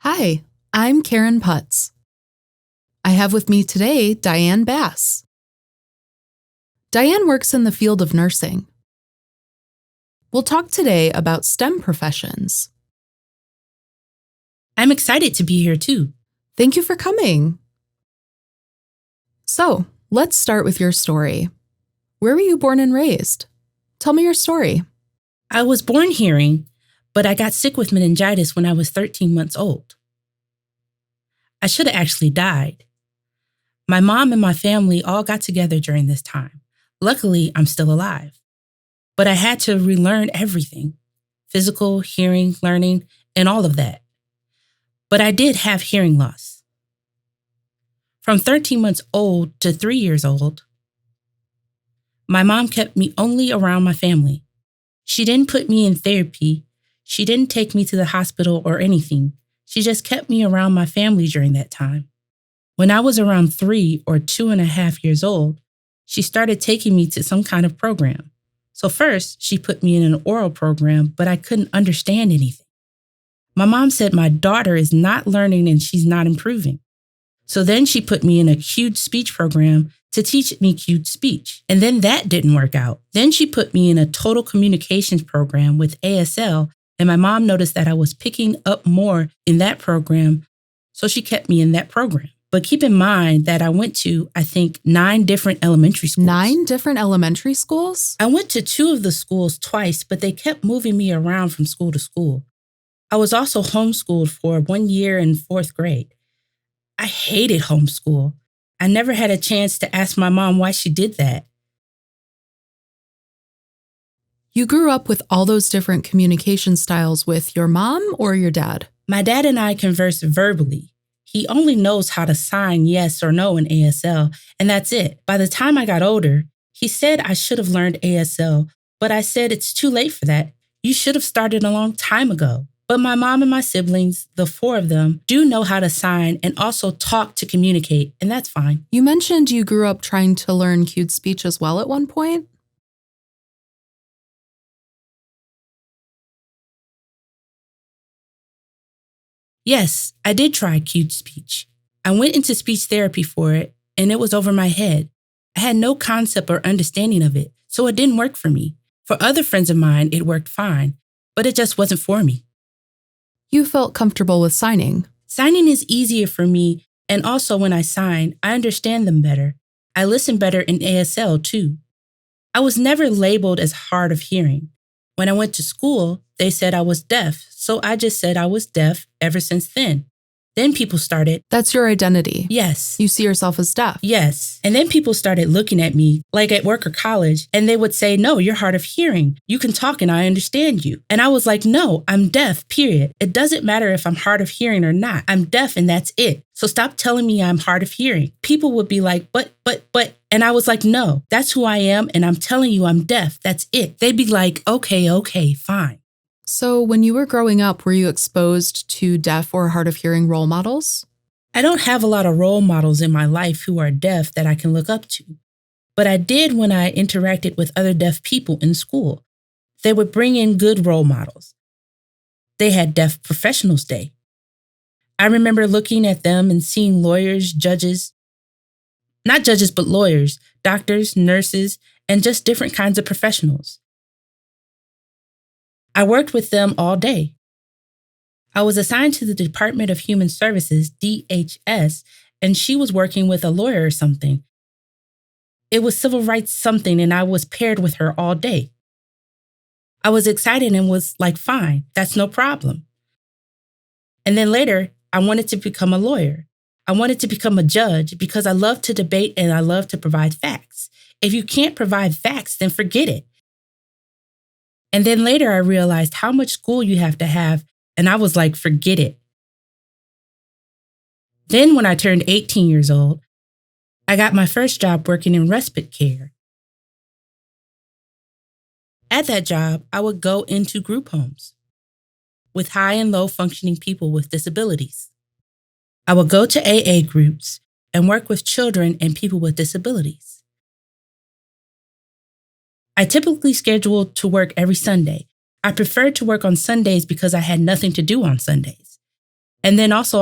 Hi, I'm Karen Putz. I have with me today Diane Bass. Diane works in the field of nursing. We'll talk today about STEM professions. I'm excited to be here too. Thank you for coming. So, let's start with your story. Where were you born and raised? Tell me your story. I was born hearing, but I got sick with meningitis when I was 13 months old. I should have actually died. My mom and my family all got together during this time. Luckily, I'm still alive. But I had to relearn everything: physical, hearing, learning, and all of that. But I did have hearing loss. From 13 months old to 3 years old, my mom kept me only around my family. She didn't put me in therapy. She didn't take me to the hospital or anything. She just kept me around my family during that time. When I was around 3 or 2.5 years old, she started taking me to some kind of program. So first, she put me in an oral program, but I couldn't understand anything. My mom said my daughter is not learning and she's not improving. So then she put me in a cued speech program to teach me cued speech. And then that didn't work out. Then she put me in a total communications program with ASL, and my mom noticed that I was picking up more in that program, so she kept me in that program. But keep in mind that I went to, I think, 9 different elementary schools. 9 different elementary schools? I went to 2 of the schools twice, but they kept moving me around from school to school. I was also homeschooled for 1 year in 4th grade. I hated homeschool. I never had a chance to ask my mom why she did that. You grew up with all those different communication styles with your mom or your dad? My dad and I converse verbally. He only knows how to sign yes or no in ASL, and that's it. By the time I got older, he said I should have learned ASL, but I said it's too late for that. You should have started a long time ago. But my mom and my siblings, the 4 of them, do know how to sign and also talk to communicate, and that's fine. You mentioned you grew up trying to learn cued speech as well at one point? Yes, I did try cued speech. I went into speech therapy for it, and it was over my head. I had no concept or understanding of it, so it didn't work for me. For other friends of mine, it worked fine, but it just wasn't for me. You felt comfortable with signing. Signing is easier for me, and also when I sign, I understand them better. I listen better in ASL too. I was never labeled as hard of hearing. When I went to school, they said I was deaf, so I just said I was deaf ever since then. Then people started, That's your identity. yes, You see yourself as deaf. yes. And then people started looking at me, like at work or college, and they would say, no, you're hard of hearing. You can talk and I understand you. And I was like, no, I'm deaf, period. It doesn't matter if I'm hard of hearing or not. I'm deaf and that's it. So stop telling me I'm hard of hearing. People would be like, but. And I was like, no, that's who I am. And I'm telling you I'm deaf. That's it. They'd be like, okay, fine. So when you were growing up, were you exposed to deaf or hard of hearing role models? I don't have a lot of role models in my life who are deaf that I can look up to. But I did when I interacted with other deaf people in school. They would bring in good role models. They had Deaf Professionals Day. I remember looking at them and seeing lawyers, judges, not judges, but lawyers, doctors, nurses, and just different kinds of professionals. I worked with them all day. I was assigned to the Department of Human Services, DHS, and she was working with a lawyer or something. It was civil rights something, and I was paired with her all day. I was excited and was like, fine, that's no problem. And then later, I wanted to become a lawyer. I wanted to become a judge because I love to debate and I love to provide facts. If you can't provide facts, then forget it. And then later I realized how much school you have to have, and I was like, forget it. Then when I turned 18 years old, I got my first job working in respite care. At that job, I would go into group homes with high and low functioning people with disabilities. I would go to AA groups and work with children and people with disabilities. I typically scheduled to work every Sunday. I preferred to work on Sundays because I had nothing to do on Sundays. And then also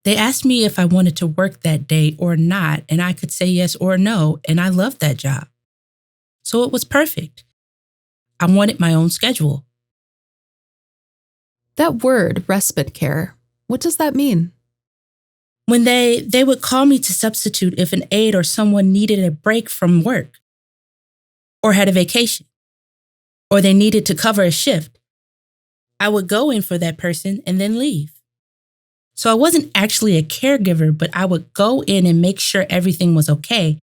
they asked me if I wanted to work that day or not, and I could say yes or no, and I loved that job. So it was perfect. I wanted my own schedule. That word, respite care, what does that mean? When they would call me to substitute if an aide or someone needed a break from work or had a vacation or they needed to cover a shift, I would go in for that person and then leave. So I wasn't actually a caregiver, but I would go in and make sure everything was okay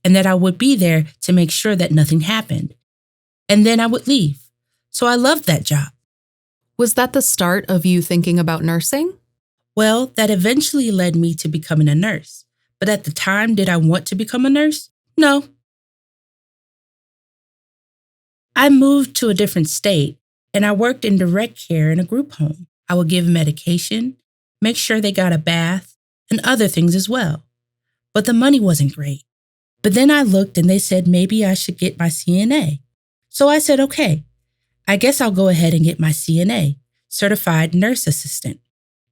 and that I would be there to make sure that nothing happened. And then I would leave. So I loved that job. Was that the start of you thinking about nursing? Well, that eventually led me to becoming a nurse. But at the time, did I want to become a nurse? No. I moved to a different state and I worked in direct care in a group home. I would give medication, make sure they got a bath, and other things as well. But the money wasn't great. But then I looked and they said maybe I should get my CNA. So I said, okay, I guess I'll go ahead and get my CNA, Certified Nurse Assistant.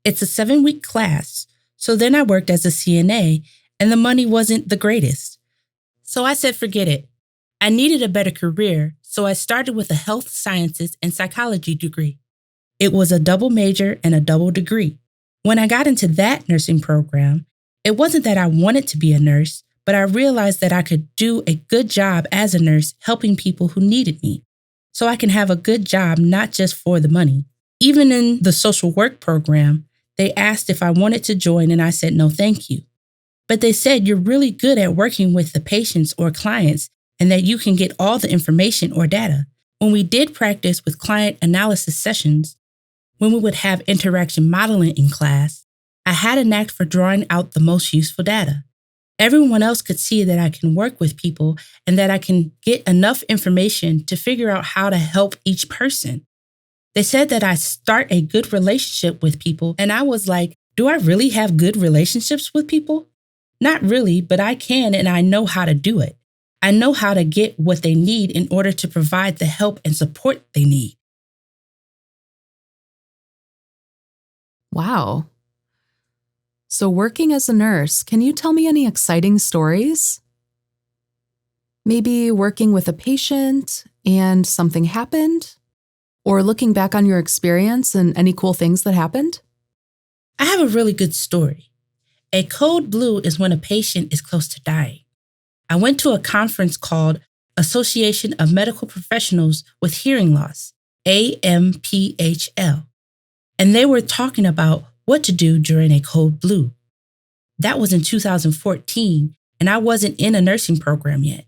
It's a 7-week class. So then I worked as a CNA and the money wasn't the greatest. So I said, forget it. I needed a better career, so I started with a health sciences and psychology degree. It was a double major and a double degree. When I got into that nursing program, it wasn't that I wanted to be a nurse, but I realized that I could do a good job as a nurse helping people who needed me. So I can have a good job, not just for the money. Even in the social work program, they asked if I wanted to join and I said, no, thank you. But they said you're really good at working with the patients or clients and that you can get all the information or data. When we did practice with client analysis sessions, when we would have interaction modeling in class, I had a knack for drawing out the most useful data. Everyone else could see that I can work with people and that I can get enough information to figure out how to help each person. They said that I start a good relationship with people, and I was like, do I really have good relationships with people? Not really, but I can, and I know how to do it. I know how to get what they need in order to provide the help and support they need. Wow. So working as a nurse, can you tell me any exciting stories? Maybe working with a patient and something happened? Or looking back on your experience and any cool things that happened? I have a really good story. A code blue is when a patient is close to dying. I went to a conference called Association of Medical Professionals with Hearing Loss, AMPHL, and they were talking about what to do during a code blue. That was in 2014, and I wasn't in a nursing program yet.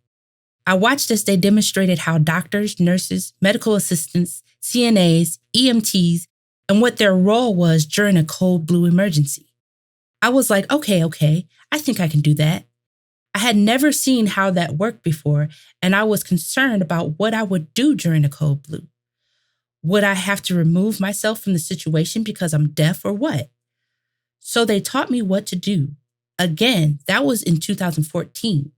I watched as they demonstrated how doctors, nurses, medical assistants, CNAs, EMTs, and what their role was during a code blue emergency. I was like, okay, I think I can do that. I had never seen how that worked before, and I was concerned about what I would do during a code blue. Would I have to remove myself from the situation because I'm deaf or what? So they taught me what to do. Again, that was in 2014.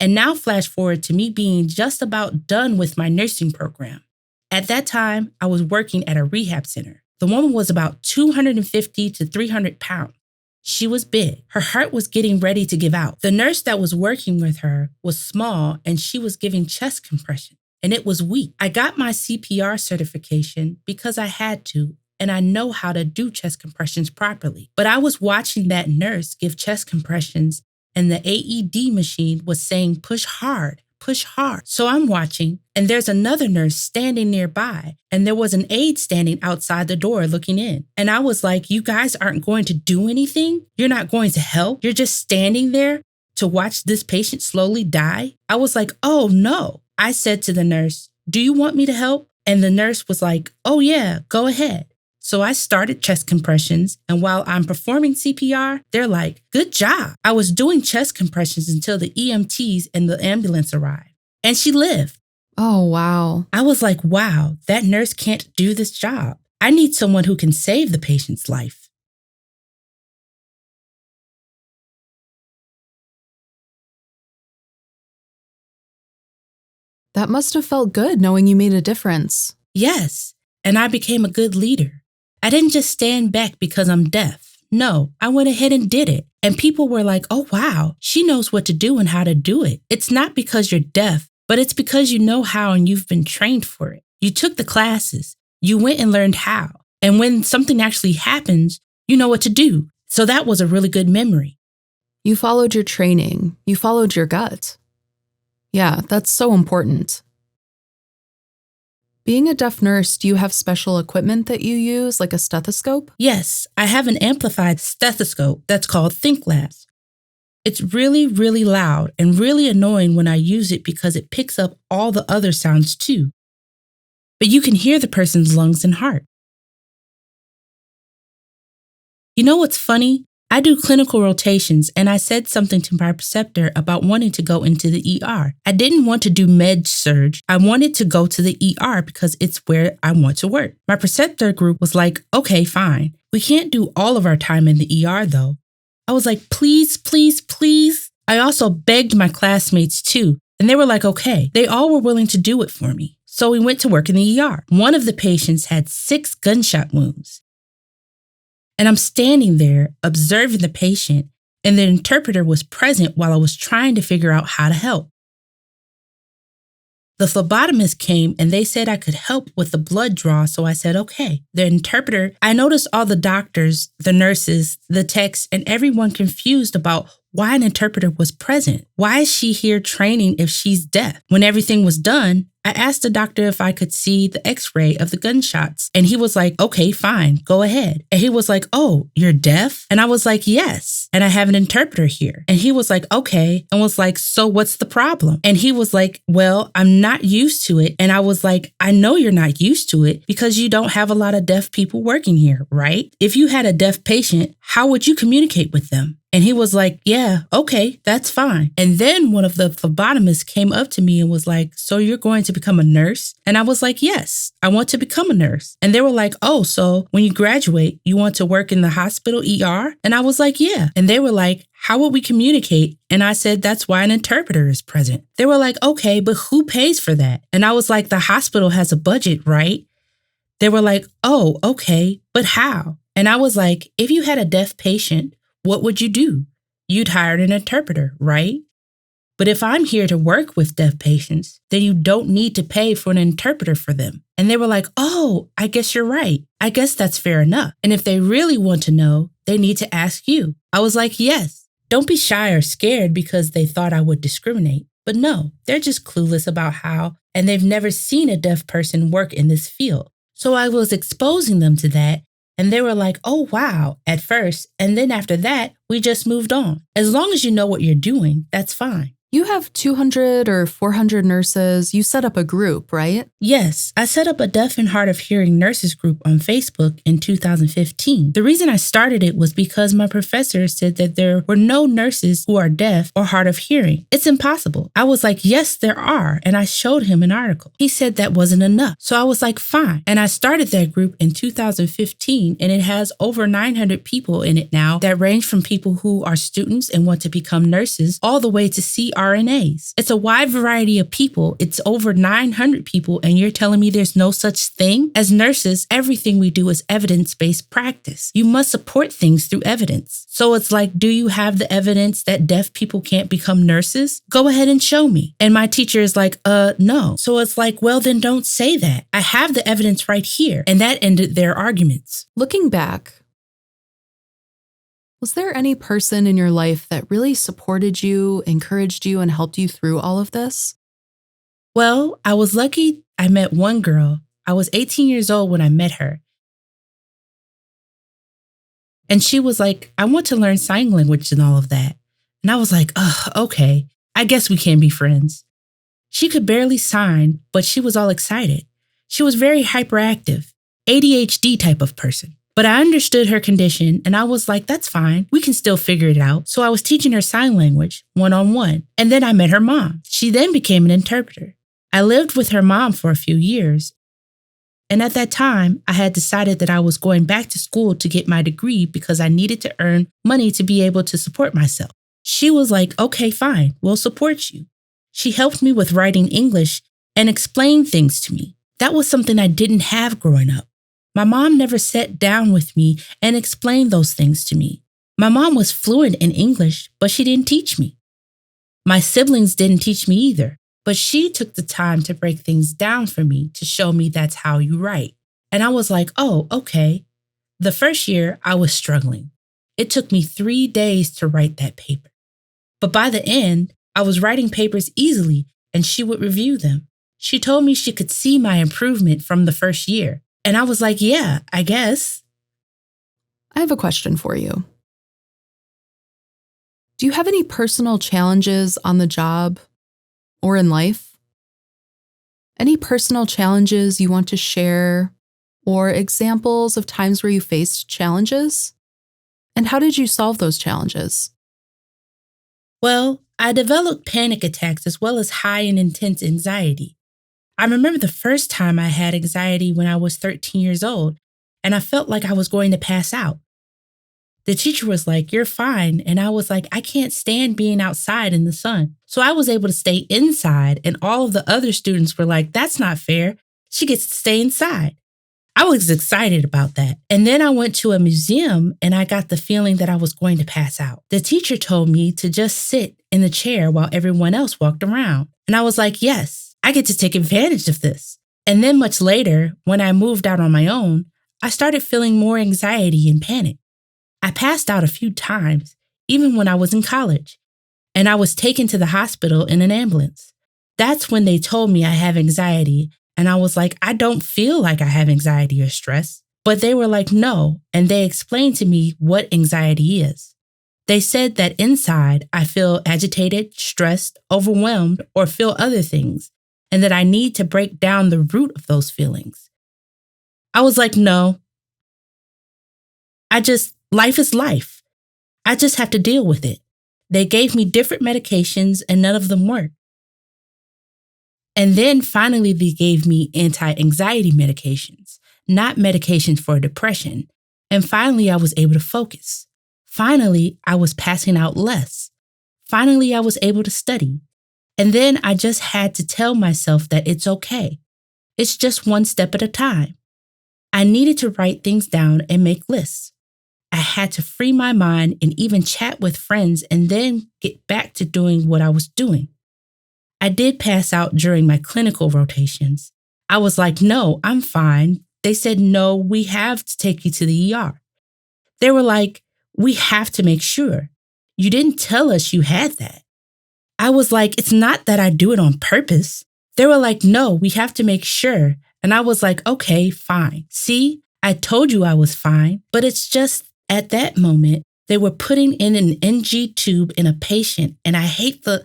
And now flash forward to me being just about done with my nursing program. At that time, I was working at a rehab center. The woman was about 250 to 300 pounds. She was big. Her heart was getting ready to give out. The nurse that was working with her was small and she was giving chest compression, and it was weak. I got my CPR certification because I had to, and I know how to do chest compressions properly. But I was watching that nurse give chest compressions and the AED machine was saying, push hard, push hard. So I'm watching, and there's another nurse standing nearby, and there was an aide standing outside the door looking in. And I was like, you guys aren't going to do anything? You're not going to help? You're just standing there to watch this patient slowly die? I was like, oh no. I said to the nurse, do you want me to help? And the nurse was like, oh yeah, go ahead. So I started chest compressions, and while I'm performing CPR, they're like, good job. I was doing chest compressions until the EMTs and the ambulance arrived, and she lived. Oh, wow. I was like, wow, that nurse can't do this job. I need someone who can save the patient's life. That must have felt good knowing you made a difference. Yes, and I became a good leader. I didn't just stand back because I'm deaf. No, I went ahead and did it. And people were like, oh, wow, she knows what to do and how to do it. It's not because you're deaf, but it's because you know how and you've been trained for it. You took the classes. You went and learned how. And when something actually happens, you know what to do. So that was a really good memory. You followed your training. You followed your gut. Yeah, that's so important. Being a deaf nurse, do you have special equipment that you use, like a stethoscope? Yes, I have an amplified stethoscope that's called ThinkLabs. It's really, really loud and really annoying when I use it because it picks up all the other sounds too. But you can hear the person's lungs and heart. You know what's funny? I do clinical rotations, and I said something to my preceptor about wanting to go into the ER. I didn't want to do med surg. I wanted to go to the ER because it's where I want to work. My preceptor group was like, okay, fine. We can't do all of our time in the ER though. I was like, please, please, please. I also begged my classmates too, and they were like, okay. They all were willing to do it for me. So we went to work in the ER. One of the patients had 6 gunshot wounds. And I'm standing there observing the patient, and the interpreter was present while I was trying to figure out how to help. The phlebotomist came and they said I could help with the blood draw, so I said, okay. The interpreter, I noticed all the doctors, the nurses, the techs, and everyone confused about why an interpreter was present. Why is she here training if she's deaf? When everything was done, I asked the doctor if I could see the x-ray of the gunshots. And he was like, okay, fine, go ahead. And he was like, oh, you're deaf? And I was like, yes. And I have an interpreter here. And he was like, okay. And was like, so what's the problem? And he was like, well, I'm not used to it. And I was like, I know you're not used to it because you don't have a lot of deaf people working here, right? If you had a deaf patient, how would you communicate with them? And he was like, yeah, okay, that's fine. And then one of the phlebotomists came up to me and was like, so you're going to become a nurse? And I was like, yes, I want to become a nurse. And they were like, oh, so when you graduate, you want to work in the hospital ER? And I was like, yeah. And they were like, how would we communicate? And I said, that's why an interpreter is present. They were like, okay, but who pays for that? And I was like, the hospital has a budget, right? They were like, oh, okay, but how? And I was like, if you had a deaf patient, what would you do? You'd hire an interpreter, right? But if I'm here to work with deaf patients, then you don't need to pay for an interpreter for them. And they were like, oh, I guess you're right. I guess that's fair enough. And if they really want to know, they need to ask you. I was like, yes. Don't be shy or scared because they thought I would discriminate. But no, they're just clueless about how, and they've never seen a deaf person work in this field. So I was exposing them to that. And they were like, oh, wow, at first. And then after that, we just moved on. As long as you know what you're doing, that's fine. You have 200 or 400 nurses. You set up a group, right? Yes, I set up a deaf and hard of hearing nurses group on Facebook in 2015. The reason I started it was because my professor said that there were no nurses who are deaf or hard of hearing. It's impossible. I was like, yes, there are. And I showed him an article. He said that wasn't enough. So I was like, fine. And I started that group in 2015, and it has over 900 people in it now that range from people who are students and want to become nurses all the way to CRNAs. It's a wide variety of people. It's over 900 people, and you're telling me there's no such thing? As nurses, everything we do is evidence-based practice. You must support things through evidence. So it's like, do you have the evidence that deaf people can't become nurses? Go ahead and show me. And my teacher is like, no. So it's like, well, then don't say that. I have the evidence right here. And that ended their arguments. Looking back, was there any person in your life that really supported you, encouraged you, and helped you through all of this? Well, I was lucky I met one girl. I was 18 years old when I met her. And she was like, I want to learn sign language and all of that. And I was like, okay, I guess we can be friends. She could barely sign, but she was all excited. She was very hyperactive, ADHD type of person. But I understood her condition, and I was like, that's fine. We can still figure it out. So I was teaching her sign language one-on-one. And then I met her mom. She then became an interpreter. I lived with her mom for a few years. And at that time, I had decided that I was going back to school to get my degree because I needed to earn money to be able to support myself. She was like, okay, fine, we'll support you. She helped me with writing English and explained things to me. That was something I didn't have growing up. My mom never sat down with me and explained those things to me. My mom was fluent in English, but she didn't teach me. My siblings didn't teach me either, but she took the time to break things down for me to show me that's how you write. And I was like, oh, okay. The first year, I was struggling. It took me 3 days to write that paper. But by the end, I was writing papers easily, and she would review them. She told me she could see my improvement from the first year. And I was like, yeah, I guess. I have a question for you. Do you have any personal challenges on the job or in life? Any personal challenges you want to share or examples of times where you faced challenges? And how did you solve those challenges? Well, I developed panic attacks as well as high and intense anxiety. I remember the first time I had anxiety when I was 13 years old, and I felt like I was going to pass out. The teacher was like, "You're fine." And I was like, I can't stand being outside in the sun. So I was able to stay inside, and all of the other students were like, "That's not fair. She gets to stay inside." I was excited about that. And then I went to a museum and I got the feeling that I was going to pass out. The teacher told me to just sit in the chair while everyone else walked around. And I was like, yes, I get to take advantage of this. And then much later, when I moved out on my own, I started feeling more anxiety and panic. I passed out a few times, even when I was in college, and I was taken to the hospital in an ambulance. That's when they told me I have anxiety, and I was like, I don't feel like I have anxiety or stress. But they were like, no, and they explained to me what anxiety is. They said that inside I feel agitated, stressed, overwhelmed, or feel other things, and that I need to break down the root of those feelings. I was like, no. Life is life. I just have to deal with it. They gave me different medications and none of them worked. And then finally, they gave me anti-anxiety medications, not medications for depression. And finally, I was able to focus. Finally, I was passing out less. Finally, I was able to study. And then I just had to tell myself that it's okay. It's just one step at a time. I needed to write things down and make lists. I had to free my mind and even chat with friends and then get back to doing what I was doing. I did pass out during my clinical rotations. I was like, no, I'm fine. They said, no, we have to take you to the ER. They were like, we have to make sure. You didn't tell us you had that. I was like, it's not that I do it on purpose. They were like, no, we have to make sure. And I was like, okay, fine. See, I told you I was fine, but it's just at that moment, they were putting in an NG tube in a patient, and I hate the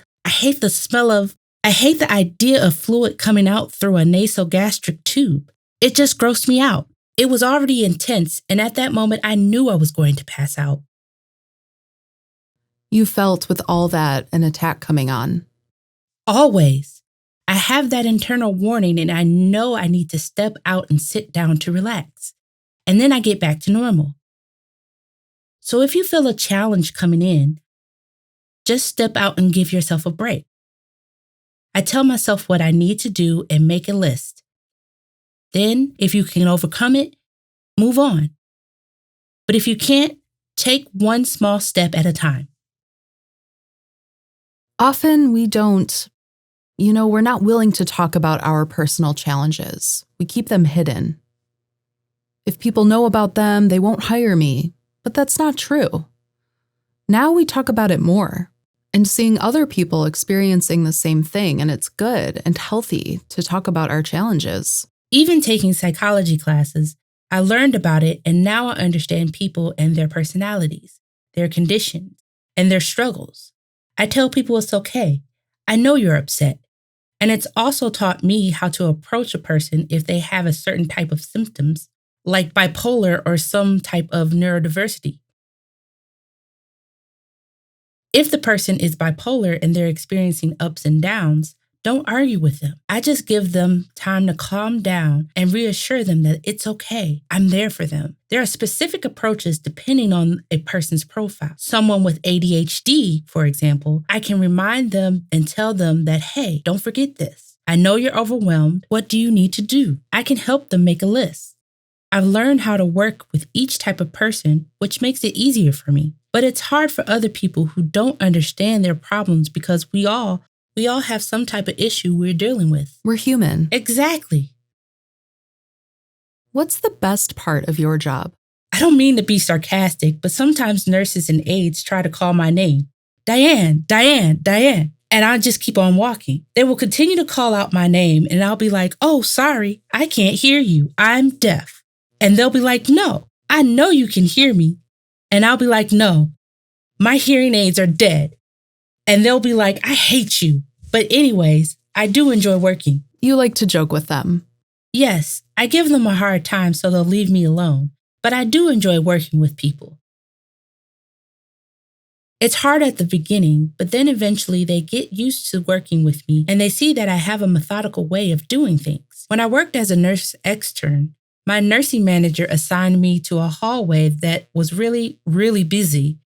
idea of fluid coming out through a nasogastric tube. It just grossed me out. It was already intense, and at that moment, I knew I was going to pass out. You felt with all that an attack coming on. Always. I have that internal warning, and I know I need to step out and sit down to relax. And then I get back to normal. So if you feel a challenge coming in, just step out and give yourself a break. I tell myself what I need to do and make a list. Then, if you can overcome it, move on. But if you can't, take one small step at a time. Often we're not willing to talk about our personal challenges. We keep them hidden. If people know about them, they won't hire me. But that's not true. Now we talk about it more and seeing other people experiencing the same thing, and it's good and healthy to talk about our challenges. Even taking psychology classes, I learned about it, and now I understand people and their personalities, their conditions, and their struggles. I tell people it's okay. I know you're upset. And it's also taught me how to approach a person if they have a certain type of symptoms, like bipolar or some type of neurodiversity. If the person is bipolar and they're experiencing ups and downs, don't argue with them. I just give them time to calm down and reassure them that it's okay. I'm there for them. There are specific approaches depending on a person's profile. Someone with ADHD, for example, I can remind them and tell them that, hey, don't forget this. I know you're overwhelmed. What do you need to do? I can help them make a list. I've learned how to work with each type of person, which makes it easier for me. But it's hard for other people who don't understand their problems because we all have some type of issue we're dealing with. We're human. Exactly. What's the best part of your job? I don't mean to be sarcastic, but sometimes nurses and aides try to call my name. Diane, Diane, Diane. And I'll just keep on walking. They will continue to call out my name and I'll be like, oh, sorry, I can't hear you. I'm deaf. And they'll be like, no, I know you can hear me. And I'll be like, no, my hearing aids are dead. And they'll be like, I hate you. But anyways, I do enjoy working. You like to joke with them. Yes, I give them a hard time so they'll leave me alone. But I do enjoy working with people. It's hard at the beginning, but then eventually they get used to working with me and they see that I have a methodical way of doing things. When I worked as a nurse extern, my nursing manager assigned me to a hallway that was really, really busy.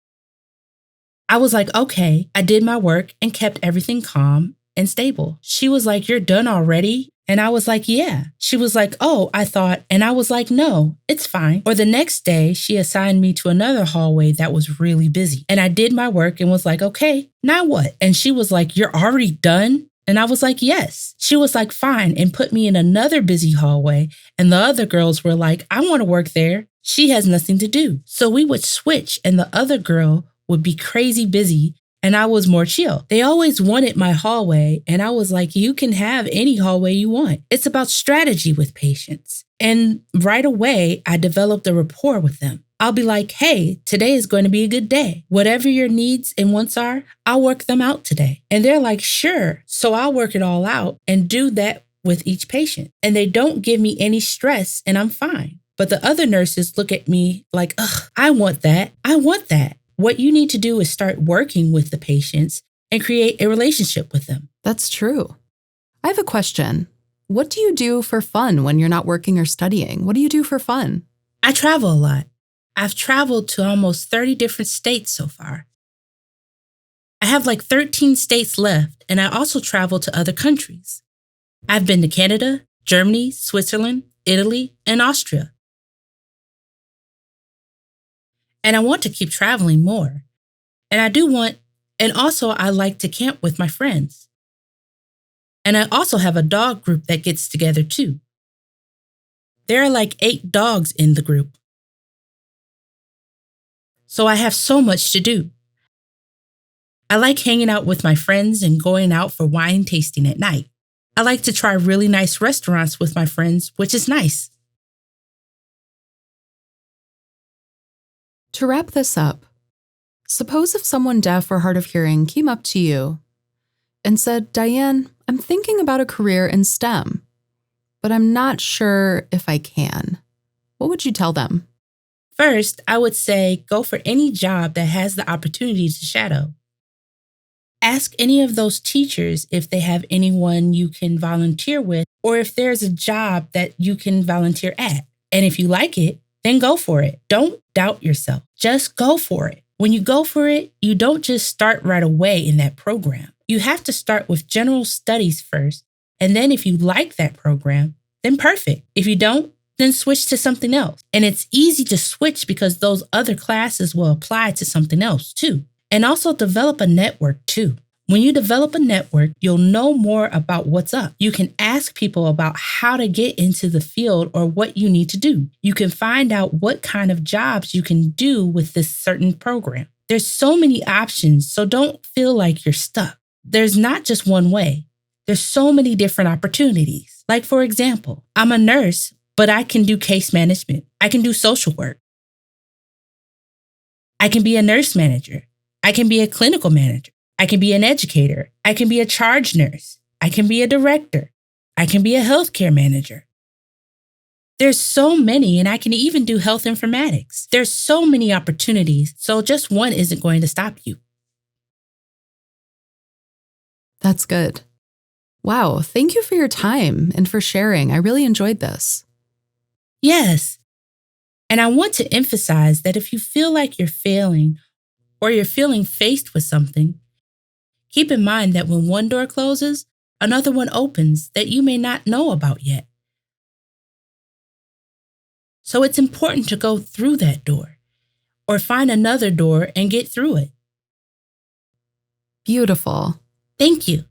I was like, okay, I did my work and kept everything calm and stable. She was like, you're done already? And I was like, yeah. She was like, oh, I thought, and I was like, no, it's fine. Or the next day, she assigned me to another hallway that was really busy. And I did my work and was like, okay, now what? And she was like, you're already done? And I was like, yes. She was like, fine, and put me in another busy hallway. And the other girls were like, I want to work there. She has nothing to do. So we would switch and the other girl would be crazy busy and I was more chill. They always wanted my hallway and I was like, you can have any hallway you want. It's about strategy with patients. And right away, I developed a rapport with them. I'll be like, hey, today is going to be a good day. Whatever your needs and wants are, I'll work them out today. And they're like, sure. So I'll work it all out and do that with each patient. And they don't give me any stress and I'm fine. But the other nurses look at me like, ugh, I want that. I want that. What you need to do is start working with the patients and create a relationship with them. That's true. I have a question. What do you do for fun when you're not working or studying? What do you do for fun? I travel a lot. I've traveled to almost 30 different states so far. I have like 13 states left, and I also travel to other countries. I've been to Canada, Germany, Switzerland, Italy, and Austria. And I want to keep traveling more. And also I like to camp with my friends. And I also have a dog group that gets together too. There are like 8 dogs in the group. So I have so much to do. I like hanging out with my friends and going out for wine tasting at night. I like to try really nice restaurants with my friends, which is nice. To wrap this up, suppose if someone deaf or hard of hearing came up to you and said, Diane, I'm thinking about a career in STEM, but I'm not sure if I can. What would you tell them? First, I would say go for any job that has the opportunity to shadow. Ask any of those teachers if they have anyone you can volunteer with or if there's a job that you can volunteer at. And if you like it, then go for it. Don't doubt yourself. Just go for it. When you go for it, you don't just start right away in that program. You have to start with general studies first. And then if you like that program, then perfect. If you don't, then switch to something else. And it's easy to switch because those other classes will apply to something else too. And also develop a network too. When you develop a network, you'll know more about what's up. You can ask people about how to get into the field or what you need to do. You can find out what kind of jobs you can do with this certain program. There's so many options, so don't feel like you're stuck. There's not just one way. There's so many different opportunities. Like, for example, I'm a nurse, but I can do case management. I can do social work. I can be a nurse manager. I can be a clinical manager. I can be an educator. I can be a charge nurse. I can be a director. I can be a healthcare manager. There's so many, and I can even do health informatics. There's so many opportunities, so just one isn't going to stop you. That's good. Wow, thank you for your time and for sharing. I really enjoyed this. Yes. And I want to emphasize that if you feel like you're failing or you're feeling faced with something, keep in mind that when one door closes, another one opens that you may not know about yet. So So it's important to go through that door or find another door and get through it. Beautiful. Thank you.